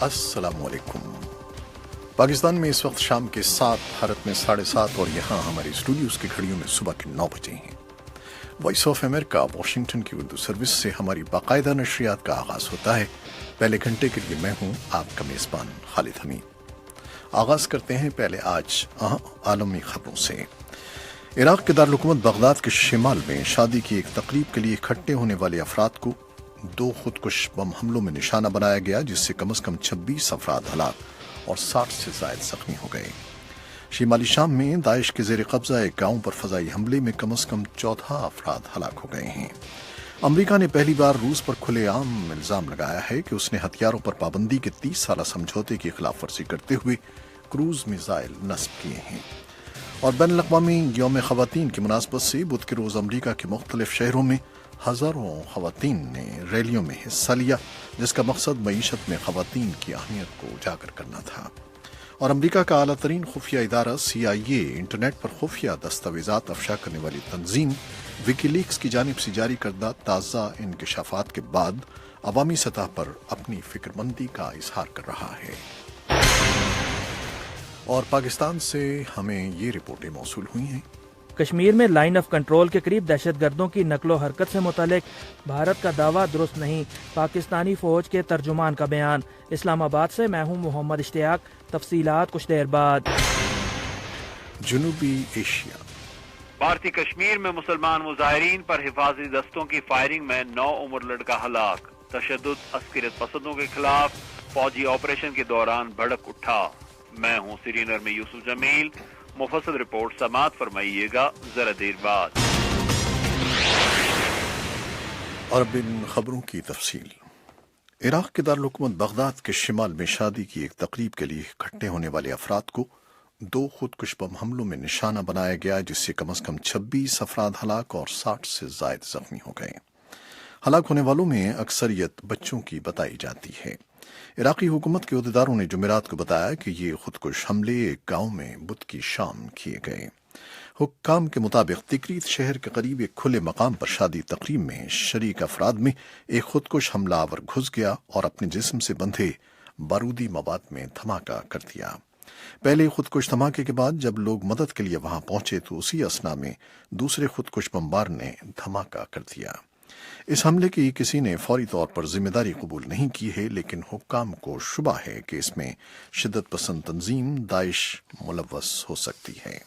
السلام علیکم۔ پاکستان میں اس وقت شام کے 7، بھارت میں 7:30 اور یہاں ہمارے اسٹوڈیوز کی گھڑیوں میں صبح کے 9 بجے ہیں۔ وائس آف امریکہ واشنگٹن کی اردو سروس سے ہماری باقاعدہ نشریات کا آغاز ہوتا ہے۔ پہلے گھنٹے کے لیے میں ہوں آپ کا میزبان خالد حمید۔ آغاز کرتے ہیں پہلے آج عالمی خبروں سے۔ عراق کے دارالحکومت بغداد کے شمال میں شادی کی ایک تقریب کے لیے اکٹھے ہونے والے افراد کو 2 خودکش بم حملوں میں نشانہ بنایا گیا، جس سے کم از کم 26 افراد ہلاک اور 60 سے زائد زخمی ہو گئے۔ شمالی شام میں داعش کے زیر قبضہ ایک گاؤں پر فضائی حملے میں کم از کم 14 افراد ہلاک ہو گئے ہیں۔ امریکہ نے پہلی بار روس پر کھلے عام الزام لگایا ہے کہ اس نے ہتھیاروں پر پابندی کے 30 سالہ سمجھوتے کی خلاف ورزی کرتے ہوئے کروز میزائل نصب کیے ہیں۔ اور بین الاقوامی یوم خواتین کی مناسبت سے بدھ کے روز امریکہ کے مختلف شہروں میں ہزاروں خواتین نے ریلیوں میں حصہ لیا، جس کا مقصد معیشت میں خواتین کی اہمیت کو اجاگر کرنا تھا۔ اور امریکہ کا اعلیٰ ترین خفیہ ادارہ CIA انٹرنیٹ پر خفیہ دستاویزات افشا کرنے والی تنظیم وکی لیکس کی جانب سے جاری کردہ تازہ انکشافات کے بعد عوامی سطح پر اپنی فکر مندی کا اظہار کر رہا ہے۔ اور پاکستان سے ہمیں یہ رپورٹیں موصول ہوئی ہیں۔ کشمیر میں لائن آف کنٹرول کے قریب دہشت گردوں کی نقل و حرکت سے متعلق بھارت کا دعویٰ درست نہیں، پاکستانی فوج کے ترجمان کا بیان۔ اسلام آباد سے میں ہوں محمد اشتیاق، تفصیلات کچھ دیر بعد۔ جنوبی ایشیا۔ بھارتی کشمیر میں مسلمان مظاہرین پر حفاظتی دستوں کی فائرنگ میں 9 عمر لڑکا ہلاک۔ تشدد عسکریت پسندوں کے خلاف فوجی آپریشن کے دوران بھڑک اٹھا۔ میں ہوں سری نگر میں یوسف جمیل۔ مفصل رپورٹ سماعت فرمائیے گا ذرا دیر بعد۔ اور اب ان خبروں کی تفصیل۔ عراق کے دارالحکومت بغداد کے شمال میں شادی کی ایک تقریب کے لیے اکٹھے ہونے والے افراد کو 2 خودکش بم حملوں میں نشانہ بنایا گیا، جس سے کم از کم 26 افراد ہلاک اور 60 سے زائد زخمی ہو گئے۔ ہلاک ہونے والوں میں اکثریت بچوں کی بتائی جاتی ہے۔ عراقی حکومت کے عہدیداروں نے جمعرات کو بتایا کہ یہ خودکش حملے ایک گاؤں میں بدھ کی شام کیے گئے۔ حکام کے مطابق تکریت شہر کے قریب ایک کھلے مقام پر شادی تقریب میں شریک افراد میں ایک خودکش حملہ آور گھس گیا اور اپنے جسم سے بندھے بارودی مواد میں دھماکہ کر دیا۔ پہلے خودکش دھماکے کے بعد جب لوگ مدد کے لیے وہاں پہنچے تو اسی اثنا میں دوسرے خودکش بمبار نے دھماکہ کر دیا۔ اس حملے کی کسی نے فوری طور پر ذمہ داری قبول نہیں کی ہے، لیکن حکام کو شبہ ہے کہ اس میں شدت پسند تنظیم داعش ملوث ہو سکتی ہے۔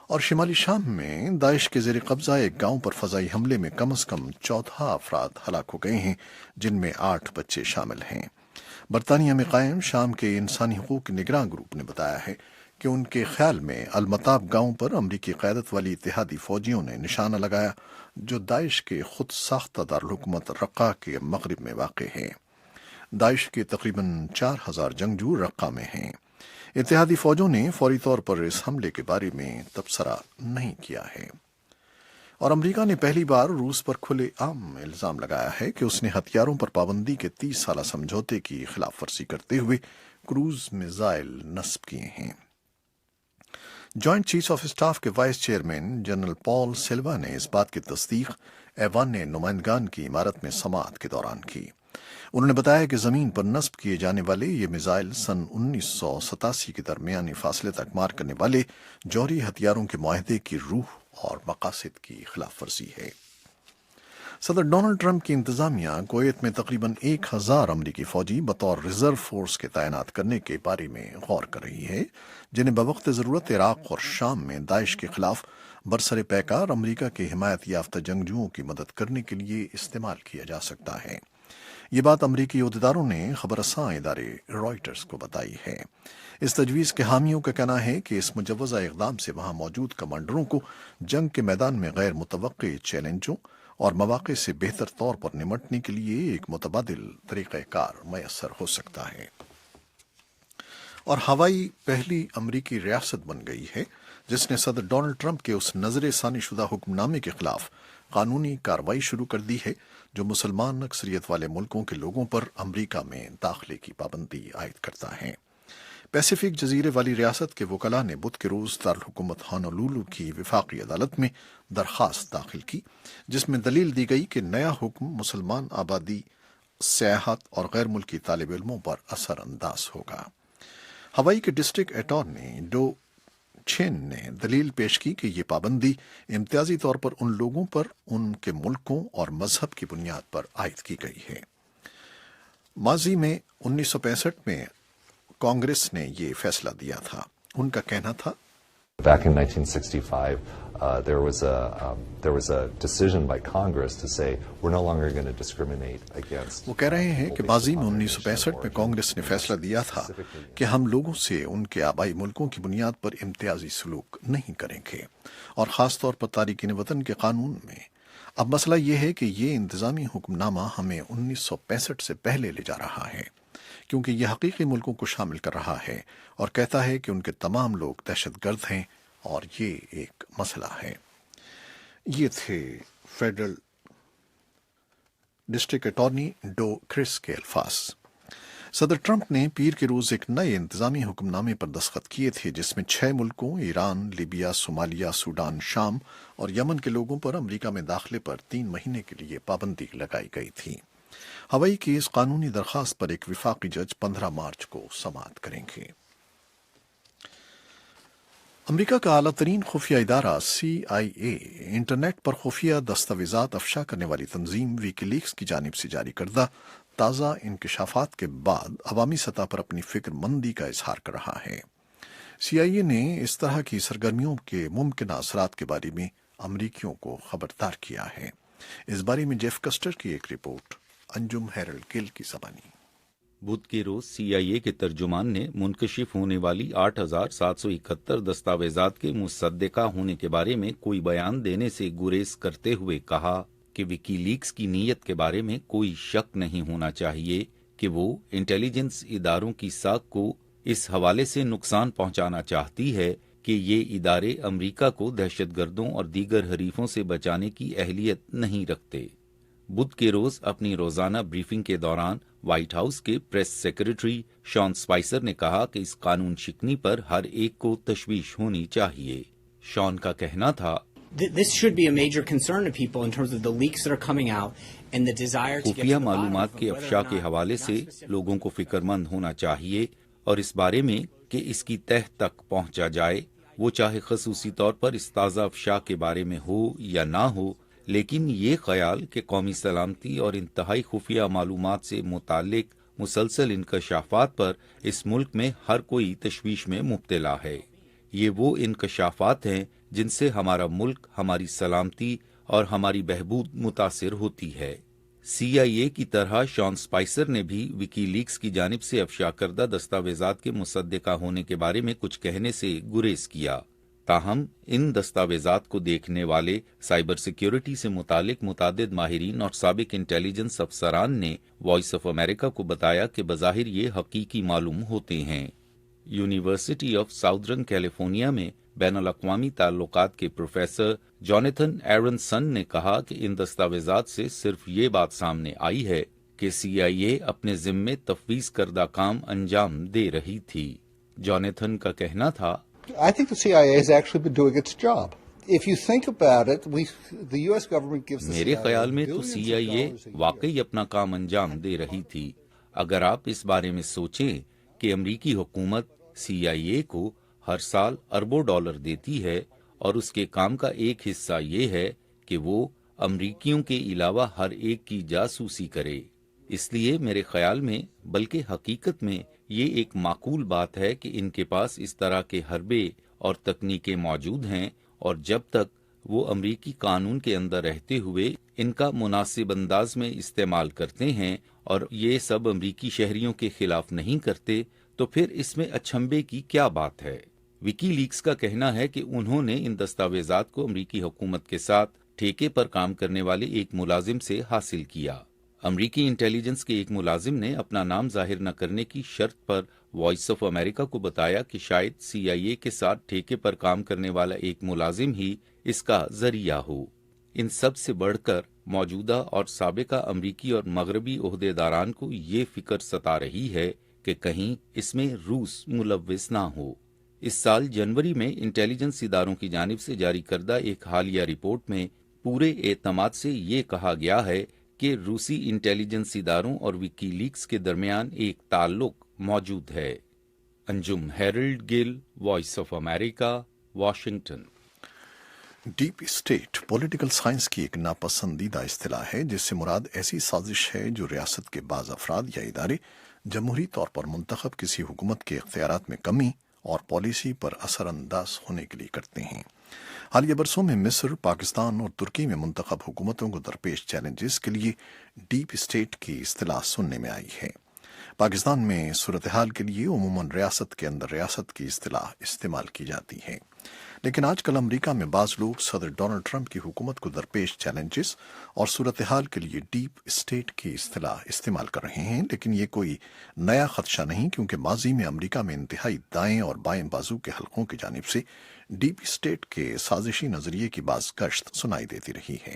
اور شمالی شام میں داعش کے زیر قبضہ ایک گاؤں پر فضائی حملے میں کم از کم 14 افراد ہلاک ہو گئے ہیں، جن میں 8 بچے شامل ہیں۔ برطانیہ میں قائم شام کے انسانی حقوق نگراں گروپ نے بتایا ہے کہ ان کے خیال میں المتاب گاؤں پر امریکی قیادت والی اتحادی فوجیوں نے نشانہ لگایا، جو داعش کے خود ساختہ دارالحکومت رقہ کے مغرب میں واقع ہے۔ داعش کے تقریباً 4000 جنگجو رقہ میں ہیں۔ اتحادی فوجوں نے فوری طور پر اس حملے کے بارے میں تبصرہ نہیں کیا ہے۔ اور امریکہ نے پہلی بار روس پر کھلے عام الزام لگایا ہے کہ اس نے ہتھیاروں پر پابندی کے 30 سالہ سمجھوتے کی خلاف ورزی کرتے ہوئے کروز میزائل نصب کیے ہیں۔ جوائنٹ چیف آف اسٹاف کے وائس چیئرمین جنرل پال سلوا نے اس بات کی تصدیق ایوان نمائندگان کی عمارت میں سماعت کے دوران کی۔ انہوں نے بتایا کہ زمین پر نصب کیے جانے والے یہ میزائل سن 1987 کے درمیانی فاصلے تک مار کرنے والے جوہری ہتھیاروں کے معاہدے کی روح اور مقاصد کی خلاف ورزی ہے۔ صدر ڈونلڈ ٹرمپ کی انتظامیہ کویت میں تقریباً 1000 امریکی فوجی بطور ریزرو فورس کے تعینات کرنے کے بارے میں غور کر رہی ہے، جنہیں بوقت ضرورت عراق اور شام میں داعش کے خلاف برسر پیکار امریکہ کے حمایت یافتہ جنگجوؤں کی مدد کرنے کے لیے استعمال کیا جا سکتا ہے۔ یہ بات امریکی عہدیداروں نے خبر رساں ادارے رائٹرز کو بتائی ہے۔ اس تجویز کے حامیوں کا کہنا ہے کہ اس مجوزہ اقدام سے وہاں موجود کمانڈروں کو جنگ کے میدان میں غیر متوقع چیلنجوں اور مواقع سے بہتر طور پر نمٹنے کے لیے ایک متبادل طریقہ کار میسر ہو سکتا ہے۔ اور ہوائی پہلی امریکی ریاست بن گئی ہے جس نے صدر ڈونلڈ ٹرمپ کے اس نظر ثانی شدہ حکم نامے کے خلاف قانونی کارروائی شروع کر دی ہے جو مسلمان اکثریت والے ملکوں کے لوگوں پر امریکہ میں داخلے کی پابندی عائد کرتا ہے۔ پیسیفک جزیرے والی ریاست کے وکلاء نے بدھ کے روز دارالحکومت ہانولولو کی وفاقی عدالت میں درخواست داخل کی، جس میں دلیل دی گئی کہ نیا حکم مسلمان آبادی سیاحت اور غیر ملکی طالب علموں پر اثر انداز ہوگا۔ ہوائی کے ڈسٹرکٹ اٹارنی ڈو چین نے دلیل پیش کی کہ یہ پابندی امتیازی طور پر ان لوگوں پر ان کے ملکوں اور مذہب کی بنیاد پر عائد کی گئی ہے۔ ماضی میں 1965 میں کانگریس نے یہ فیصلہ دیا تھا۔ ان کا کہنا تھا Back in 1965, there was a decision by Congress to say we're no longer going to discriminate against. وہ کہہ رہے ہیں کہ ماضی میں 1965 میں کانگریس نے فیصلہ دیا تھا کہ ہم لوگوں سے ان کے آبائی ملکوں کی بنیاد پر امتیازی سلوک نہیں کریں گے، اور خاص طور پر تارکین وطن کے قانون میں۔ اب مسئلہ یہ ہے کہ یہ انتظامی حکم نامہ ہمیں 1965 سے پہلے لے جا رہا ہے، کیونکہ یہ حقیقی ملکوں کو شامل کر رہا ہے اور کہتا ہے کہ ان کے تمام لوگ دہشت گرد ہیں، اور یہ ایک مسئلہ ہے۔ یہ تھے فیڈرل ڈسٹرکٹ اٹارنی ڈو کرس کے الفاظ۔ صدر ٹرمپ نے پیر کے روز ایک نئے انتظامی حکم نامے پر دستخط کیے تھے جس میں 6 ملکوں ایران، لیبیا، صومالیہ، سوڈان، شام اور یمن کے لوگوں پر امریکہ میں داخلے پر 3 مہینے کے لیے پابندی لگائی گئی تھی۔ ہوائی کی اس قانونی درخواست پر ایک وفاقی جج 15 مارچ کو سماعت کریں گے۔ امریکہ کا اعلیٰ ترین خفیہ ادارہ CIA انٹرنیٹ پر خفیہ دستاویزات افشا کرنے والی تنظیم ویکی لیکس کی جانب سے جاری کردہ تازہ انکشافات کے بعد عوامی سطح پر اپنی فکر مندی کا اظہار کر رہا ہے۔ CIA نے اس طرح کی سرگرمیوں کے ممکنہ اثرات کے بارے میں امریکیوں کو خبردار کیا ہے۔ اس بارے میں جیف کسٹر کی ایک رپورٹ، انجم ہیرلڈ گل کی زبانی۔ بدھ کے روز CIA کے ترجمان نے منکشف ہونے والی 8,771 دستاویزات کے مصدقہ ہونے کے بارے میں کوئی بیان دینے سے گریز کرتے ہوئے کہا کہ وکی لیکس کی نیت کے بارے میں کوئی شک نہیں ہونا چاہیے کہ وہ انٹیلیجنس اداروں کی ساکھ کو اس حوالے سے نقصان پہنچانا چاہتی ہے کہ یہ ادارے امریکہ کو دہشت گردوں اور دیگر حریفوں سے بچانے کی اہلیت نہیں رکھتے۔ بدھ کے روز اپنی روزانہ بریفنگ کے دوران وائٹ ہاؤس کے پریس سیکرٹری شان اسپائسر نے کہا کہ اس قانون شکنی پر ہر ایک کو تشویش ہونی چاہیے۔ شان کا کہنا تھا This should be a major concern to people in terms of the leaks that are coming out and the desire to get to خفیہ the bottom معلومات of کے whether افشا or کے not حوالے not سے specific- لوگوں کو فکر مند ہونا چاہیے اور اس بارے میں کہ اس کی تہ تک پہنچا جائے، وہ چاہے خصوصی طور پر اس تازہ افشا کے بارے میں ہو یا نہ ہو، لیکن یہ خیال کہ قومی سلامتی اور انتہائی خفیہ معلومات سے متعلق مسلسل انکشافات پر اس ملک میں ہر کوئی تشویش میں مبتلا ہے۔ یہ وہ انکشافات ہیں جن سے ہمارا ملک، ہماری سلامتی اور ہماری بہبود متاثر ہوتی ہے۔ CIA کی طرح شان اسپائسر نے بھی وکی لیکس کی جانب سے افشا کردہ دستاویزات کے مصدقہ ہونے کے بارے میں کچھ کہنے سے گریز کیا۔ تاہم ان دستاویزات کو دیکھنے والے سائبر سیکیورٹی سے متعلق متعدد ماہرین اور سابق انٹیلیجنس افسران نے وائس آف امریکہ کو بتایا کہ بظاہر یہ حقیقی معلوم ہوتے ہیں۔ یونیورسٹی آف ساؤدرن کیلیفورنیا میں بین الاقوامی تعلقات کے پروفیسر جونیتھن ایرنسن نے کہا کہ ان دستاویزات سے صرف یہ بات سامنے آئی ہے کہ CIA اپنے ذمے تفویض کردہ کام انجام دے رہی تھی۔ جونیتھن کا کہنا تھا I think the CIA has actually been doing its job. If you think about it, the US government gives the میرے CIA خیال میں تو billions of CIA dollars a year. واقعی اپنا کام انجام دے رہی تھی۔ اگر آپ اس بارے میں سوچیں کہ امریکی حکومت CIA کو ہر سال اربوں ڈالر دیتی ہے اور اس کے کام کا ایک حصہ یہ ہے کہ وہ امریکیوں کے علاوہ ہر ایک کی جاسوسی کرے، اس لیے میرے خیال میں بلکہ حقیقت میں یہ ایک معقول بات ہے کہ ان کے پاس اس طرح کے حربے اور تکنیکیں موجود ہیں، اور جب تک وہ امریکی قانون کے اندر رہتے ہوئے ان کا مناسب انداز میں استعمال کرتے ہیں اور یہ سب امریکی شہریوں کے خلاف نہیں کرتے، تو پھر اس میں اچھمبے کی کیا بات ہے؟ وکی لیکس کا کہنا ہے کہ انہوں نے ان دستاویزات کو امریکی حکومت کے ساتھ ٹھیکے پر کام کرنے والے ایک ملازم سے حاصل کیا۔ امریکی انٹیلیجنس کے ایک ملازم نے اپنا نام ظاہر نہ کرنے کی شرط پر وائس آف امریکہ کو بتایا کہ شاید CIA کے ساتھ ٹھیکے پر کام کرنے والا ایک ملازم ہی اس کا ذریعہ ہو۔ ان سب سے بڑھ کر موجودہ اور سابقہ امریکی اور مغربی عہدیداران کو یہ فکر ستا رہی ہے کہ کہیں اس میں روس ملوث نہ ہو۔ اس سال جنوری میں انٹیلیجنس اداروں کی جانب سے جاری کردہ ایک حالیہ رپورٹ میں پورے اعتماد سے یہ کہا گیا ہے کہ روسی انٹیلیجنس اداروں اور وکی لیکس کے درمیان ایک تعلق موجود ہے۔ Anjum Harold Gill, voice of America, Washington. Deep state political science کی ایک ناپسندیدہ اصطلاح ہے جس سے مراد ایسی سازش ہے جو ریاست کے بعض افراد یا ادارے جمہوری طور پر منتخب کسی حکومت کے اختیارات میں کمی اور پالیسی پر اثر انداز ہونے کے لیے کرتے ہیں۔ حالیہ برسوں میں مصر، پاکستان اور ترکی میں منتخب حکومتوں کو درپیش چیلنجز کے لیے ڈیپ اسٹیٹ کی اصطلاح سننے میں آئی ہے۔ پاکستان میں صورتحال کے لیے عموماً ریاست کے اندر ریاست کی اصطلاح استعمال کی جاتی ہے، لیکن آج کل امریکہ میں بعض لوگ صدر ڈونلڈ ٹرمپ کی حکومت کو درپیش چیلنجز اور صورتحال کے لیے ڈیپ اسٹیٹ کی اصطلاح استعمال کر رہے ہیں، لیکن یہ کوئی نیا خدشہ نہیں، کیونکہ ماضی میں امریکہ میں انتہائی دائیں اور بائیں بازو کے حلقوں کی جانب سے ڈیپ اسٹیٹ کے سازشی نظریے کی بعض گشت سنائی دیتی رہی ہے۔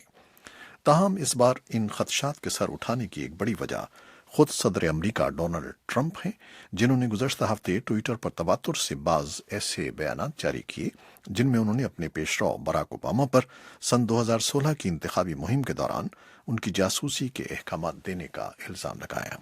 تاہم اس بار ان خدشات کے سر اٹھانے کی ایک بڑی وجہ خود صدر امریکہ ڈونلڈ ٹرمپ ہیں، جنہوں نے گزشتہ ہفتے ٹویٹر پر تواتر سے بعض ایسے بیانات جاری کیے جن میں انہوں نے اپنے پیشرو براک اوباما پر سن 2016 کی انتخابی مہم کے دوران ان کی جاسوسی کے احکامات دینے کا الزام لگایا۔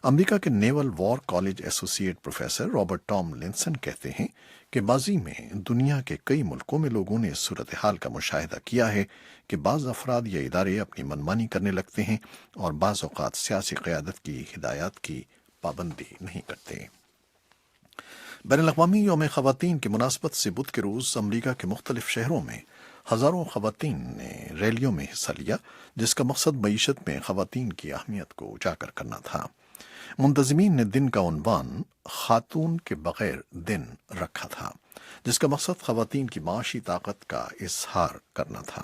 امریکہ کے نیول وار کالج ایسوسی ایٹ پروفیسر رابرٹ ٹام لنسن کہتے ہیں کہ ماضی میں دنیا کے کئی ملکوں میں لوگوں نے اس صورتحال کا مشاہدہ کیا ہے کہ بعض افراد یا ادارے اپنی منمانی کرنے لگتے ہیں اور بعض اوقات سیاسی قیادت کی ہدایات کی پابندی نہیں کرتے۔ بین الاقوامی یوم خواتین کی مناسبت سے بدھ کے روز امریکہ کے مختلف شہروں میں ہزاروں خواتین نے ریلیوں میں حصہ لیا، جس کا مقصد معیشت میں خواتین کی اہمیت کو اجاگر کرنا تھا۔ منتظمین نے دن کا عنوان خاتون کے بغیر دن رکھا تھا، جس کا مقصد خواتین کی معاشی طاقت کا اظہار کرنا تھا۔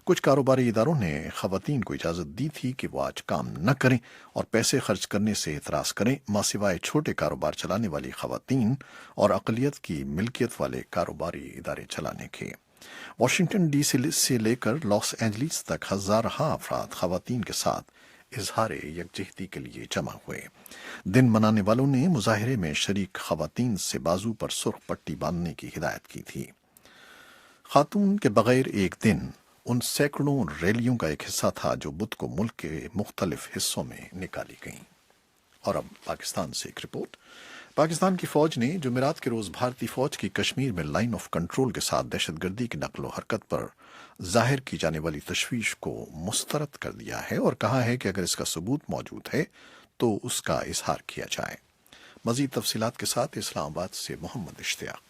کچھ کاروباری اداروں نے خواتین کو اجازت دی تھی کہ وہ آج کام نہ کریں اور پیسے خرچ کرنے سے اعتراض کریں، ماں سوائے چھوٹے کاروبار چلانے والی خواتین اور اقلیت کی ملکیت والے کاروباری ادارے چلانے کے۔ واشنگٹن ڈی سی سے لے کر لاس اینجلیس تک ہزارہ افراد خواتین کے ساتھ اظہار یکجہتی کے لیے جمع ہوئے۔ دن منانے والوں نے مظاہرے میں شریک خواتین سے بازو پر سرخ پٹی باندھنے کی ہدایت کی تھی۔ خاتون کے بغیر ایک دن ان سینکڑوں ریلیوں کا ایک حصہ تھا جو بدھ کو ملک کے مختلف حصوں میں نکالی گئیں۔ اور اب پاکستان سے ایک رپورٹ۔ پاکستان کی فوج نے جمعرات کے روز بھارتی فوج کی کشمیر میں لائن آف کنٹرول کے ساتھ دہشت گردی کی نقل و حرکت پر ظاہر کی جانے والی تشویش کو مسترد کر دیا ہے اور کہا ہے کہ اگر اس کا ثبوت موجود ہے تو اس کا اظہار کیا جائے۔ مزید تفصیلات کے ساتھ اسلام آباد سے محمد اشتیاق۔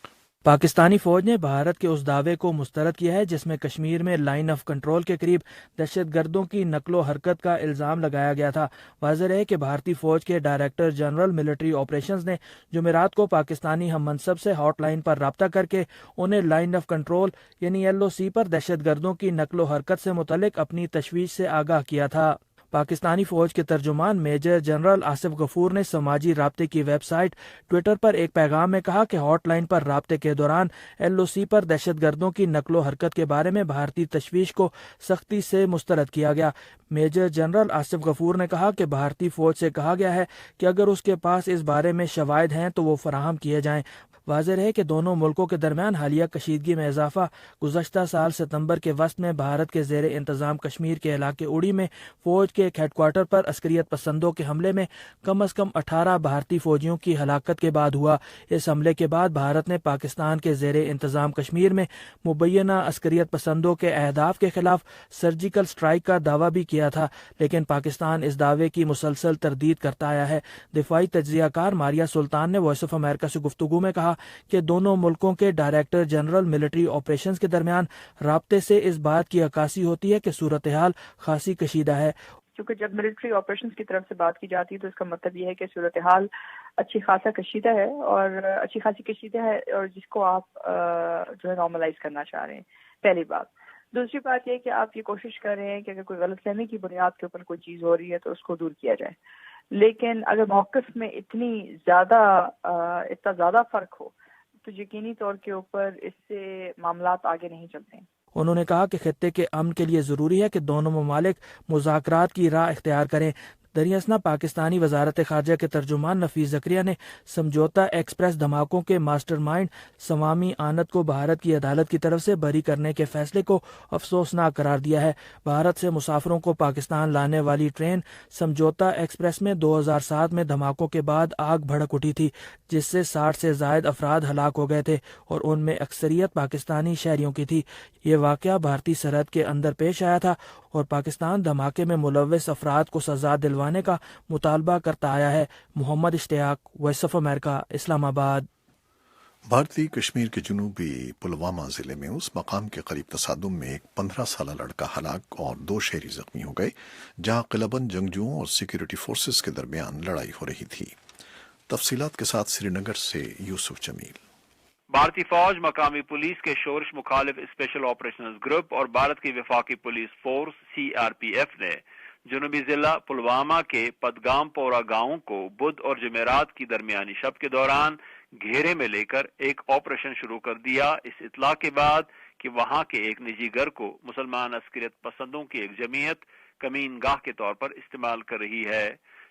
پاکستانی فوج نے بھارت کے اس دعوے کو مسترد کیا ہے جس میں کشمیر میں لائن آف کنٹرول کے قریب دہشت گردوں کی نقل و حرکت کا الزام لگایا گیا تھا۔ واضح ہے کہ بھارتی فوج کے ڈائریکٹر جنرل ملٹری آپریشنز نے جمعرات کو پاکستانی ہم منصب سے ہاٹ لائن پر رابطہ کر کے انہیں لائن آف کنٹرول یعنی LOC پر دہشت گردوں کی نقل و حرکت سے متعلق اپنی تشویش سے آگاہ کیا تھا۔ پاکستانی فوج کے ترجمان میجر جنرل آصف غفور نے سماجی رابطے کی ویب سائٹ ٹویٹر پر ایک پیغام میں کہا کہ ہاٹ لائن پر رابطے کے دوران LOC پر دہشت گردوں کی نقل و حرکت کے بارے میں بھارتی تشویش کو سختی سے مسترد کیا گیا۔ میجر جنرل آصف غفور نے کہا کہ بھارتی فوج سے کہا گیا ہے کہ اگر اس کے پاس اس بارے میں شواہد ہیں تو وہ فراہم کیے جائیں۔ واضح ہے کہ دونوں ملکوں کے درمیان حالیہ کشیدگی میں اضافہ گزشتہ سال ستمبر کے وسط میں بھارت کے زیر انتظام کشمیر کے علاقے اڑی میں فوج کے ایک ہیڈ کوارٹر پر عسکریت پسندوں کے حملے میں کم از کم 18 بھارتی فوجیوں کی ہلاکت کے بعد ہوا۔ اس حملے کے بعد بھارت نے پاکستان کے زیر انتظام کشمیر میں مبینہ عسکریت پسندوں کے اہداف کے خلاف سرجیکل سٹرائیک کا دعویٰ بھی کیا تھا، لیکن پاکستان اس دعوے کی مسلسل تردید کرتا آیا ہے۔ دفاعی تجزیہ کار ماریا سلطان نے وائس آف امریکہ سے گفتگو میں کہا کہ دونوں ملکوں کے ڈائریکٹر جنرل ملٹری آپریشنز کے درمیان رابطے سے اس بات کی عکاسی ہوتی ہے کہ صورتحال خاصی کشیدہ ہے۔ کیونکہ جب ملٹری آپریشنز کی طرف سے بات کی جاتی ہے تو اس کا مطلب یہ ہے کہ صورتحال اچھی خاصا کشیدہ ہے اور جس کو آپ جو ہے نارملائز کرنا چاہ رہے ہیں، پہلی بات۔ دوسری بات یہ کہ آپ یہ کوشش کر رہے ہیں کہ اگر کوئی غلط فہمی کی بنیاد کے اوپر کوئی چیز ہو رہی ہے تو اس کو دور کیا جائے، لیکن اگر موقف میں اتنا زیادہ فرق ہو تو یقینی طور کے اوپر اس سے معاملات آگے نہیں چلتے ہیں۔ انہوں نے کہا کہ خطے کے امن کے لیے ضروری ہے کہ دونوں ممالک مذاکرات کی راہ اختیار کریں۔ دریاسنا پاکستانی وزارت خارجہ کے ترجمان نفیس زکریا نے سمجھوتا ایکسپریس دھماکوں کے ماسٹر مائنڈ سوامی آنت کو بھارت کی عدالت کی طرف سے بری کرنے کے فیصلے کو افسوسناک قرار دیا ہے۔ بھارت سے مسافروں کو پاکستان لانے والی ٹرین سمجھوتا ایکسپریس میں 2007 میں دھماکوں کے بعد آگ بھڑک اٹھی تھی، جس سے 60 سے زائد افراد ہلاک ہو گئے تھے اور ان میں اکثریت پاکستانی شہریوں کی تھی۔ یہ واقعہ بھارتی سرحد کے اندر پیش آیا تھا اور پاکستان دھماکے میں ملوث افراد کو سزا دلوانے کا مطالبہ کرتا آیا ہے۔ محمد اشتیاق، وائس آف امریکہ، اسلام آباد۔ بھارتی کشمیر کے جنوبی پلوامہ ضلع میں اس مقام کے قریب تصادم میں ایک 15 سالہ لڑکا ہلاک اور 2 شہری زخمی ہو گئے جہاں قلبند جنگجوؤں اور سیکورٹی فورسز کے درمیان لڑائی ہو رہی تھی۔ تفصیلات کے ساتھ سری نگر سے یوسف جمیل۔ بھارتی فوج، مقامی پولیس کے شورش مخالف اسپیشل آپریشنز گروپ اور بھارت کی وفاقی پولیس فورس CRPF نے جنوبی ضلع پلوامہ کے پدگام پورا گاؤں کو بدھ اور جمعرات کی درمیانی شب کے دوران گھیرے میں لے کر ایک آپریشن شروع کر دیا، اس اطلاع کے بعد کہ وہاں کے ایک نجی گھر کو مسلمان عسکریت پسندوں کی ایک جمعیت کمین گاہ کے طور پر استعمال کر رہی ہے۔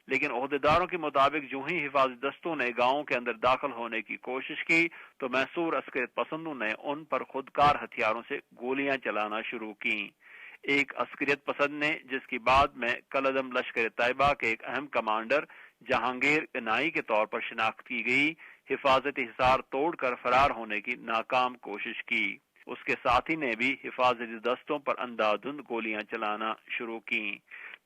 لیکن عہدیداروں کے مطابق جو ہی حفاظتی دستوں نے گاؤں کے اندر داخل ہونے کی کوشش کی تو محصور عسکریت پسندوں نے ان پر خودکار ہتھیاروں سے گولیاں چلانا شروع کی۔ ایک عسکریت پسند نے، جس کی بعد میں کالعدم لشکر طیبہ کے ایک اہم کمانڈر جہانگیر انائی کے طور پر شناخت کی گئی، حفاظتی حصار توڑ کر فرار ہونے کی ناکام کوشش کی۔ اس کے ساتھی نے بھی حفاظتی دستوں پر اندھادھند گولیاں چلانا شروع کی۔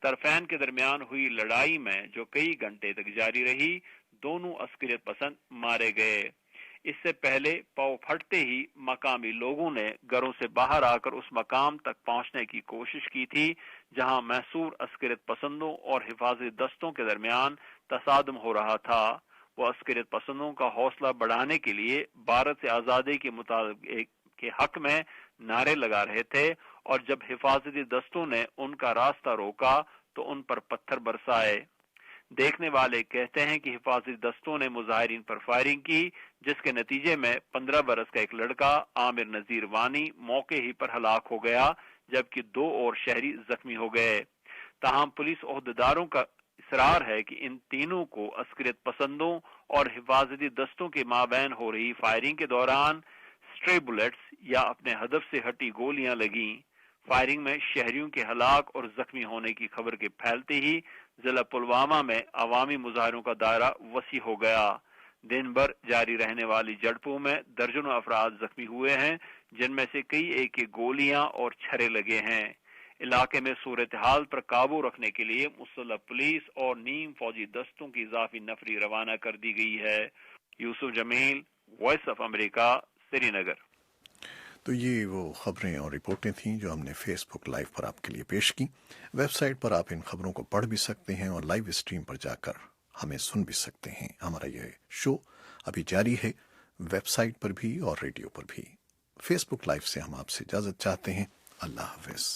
طرفین کے درمیان ہوئی لڑائی میں جو کئی گھنٹے تک جاری رہی، دونوں عسکریت پسند مارے گئے۔ اس سے پہلے پاؤ پھٹتے ہی مقامی لوگوں نے گھروں سے باہر آ کر اس مقام تک پہنچنے کی کوشش کی تھی جہاں محصور عسکریت پسندوں اور حفاظتی دستوں کے درمیان تصادم ہو رہا تھا۔ وہ عسکریت پسندوں کا حوصلہ بڑھانے کے لیے بھارت سے آزادی کے مطالبے کے حق میں نعرے لگا رہے تھے، اور جب حفاظتی دستوں نے ان کا راستہ روکا تو ان پر پتھر برسائے۔ دیکھنے والے کہتے ہیں کہ حفاظتی دستوں نے مظاہرین پر فائرنگ کی، جس کے نتیجے میں 15 برس کا ایک لڑکا عامر نذیر وانی موقع ہی پر ہلاک ہو گیا، جبکہ 2 اور شہری زخمی ہو گئے۔ تاہم پولیس عہدیداروں کا اصرار ہے کہ ان تینوں کو عسکریت پسندوں اور حفاظتی دستوں کے مابین ہو رہی فائرنگ کے دوران سٹرے بلٹس یا اپنے ہدف سے ہٹی گولیاں لگیں۔ فائرنگ میں شہریوں کے ہلاک اور زخمی ہونے کی خبر کے پھیلتے ہی ضلع پلوامہ میں عوامی مظاہروں کا دائرہ وسیع ہو گیا۔ دن بھر جاری رہنے والی جھڑپوں میں درجنوں افراد زخمی ہوئے ہیں، جن میں سے کئی ایک گولیاں اور چھرے لگے ہیں۔ علاقے میں صورتحال پر قابو رکھنے کے لیے مسلح پولیس اور نیم فوجی دستوں کی اضافی نفری روانہ کر دی گئی ہے۔ یوسف جمیل، وائس آف امریکہ، سری نگر۔ تو یہ وہ خبریں اور رپورٹیں تھیں جو ہم نے فیس بک لائیو پر آپ کے لیے پیش کی۔ ویب سائٹ پر آپ ان خبروں کو پڑھ بھی سکتے ہیں اور لائیو اسٹریم پر جا کر ہمیں سن بھی سکتے ہیں۔ ہمارا یہ شو ابھی جاری ہے، ویب سائٹ پر بھی اور ریڈیو پر بھی۔ فیس بک لائیو سے ہم آپ سے اجازت چاہتے ہیں۔ اللہ حافظ۔